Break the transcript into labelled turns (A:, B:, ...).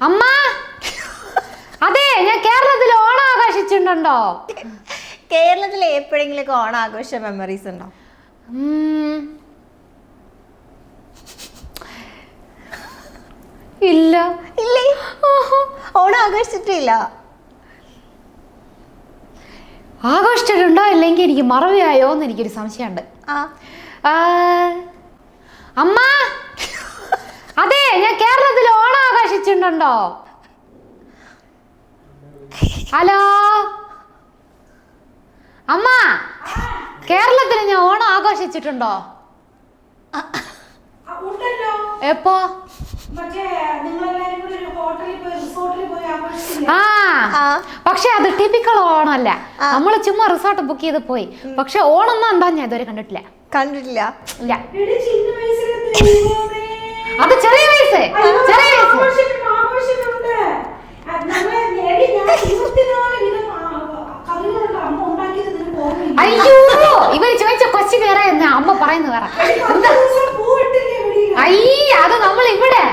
A: അമ്മ അതെ, ഞാൻ കേരളത്തിൽ ഓണം ആഘോഷിച്ചിട്ടുണ്ടോ?
B: കേരളത്തിൽ എപ്പോഴെങ്കിലും ഓണം ആഘോഷ മെമ്മറീസ് ഉണ്ടോ?
A: ഇല്ല.
B: ഇല്ലേ? ഓണം ആഘോഷിച്ചിട്ടില്ല.
A: ആഘോഷിച്ചിട്ടുണ്ടോ ഇല്ലെങ്കിൽ എനിക്ക് മറവിയായോ എന്ന് എനിക്കൊരു സംശയമുണ്ട്. അമ്മ അതെ, ഞാൻ കേരളത്തിൽ ഓണം ആഘോഷിച്ചിട്ടുണ്ടോ? ഹലോ അമ്മ, കേരളത്തിൽ ഞാൻ ഓണം ആഘോഷിച്ചിട്ടുണ്ടോ? എപ്പോ? പക്ഷെ അത് ടിപ്പിക്കൽ ഓണമല്ല. നമ്മള് ചുമ്മാ റിസോർട്ട് ബുക്ക് ചെയ്ത് പോയി. പക്ഷെ ഓണം എന്താ ഞാൻ ഇതുവരെ കണ്ടിട്ടില്ല.
B: കണ്ടിട്ടില്ല?
A: ഇല്ല. അത് ചെറിയ വയസ്സ്. അയ്യോ, ഇവര് ചോദിച്ച കൊച്ചി വേറെ എന്നാ അമ്മ പറയുന്നത് വേറെ. അത് നമ്മൾ ഇവിടെ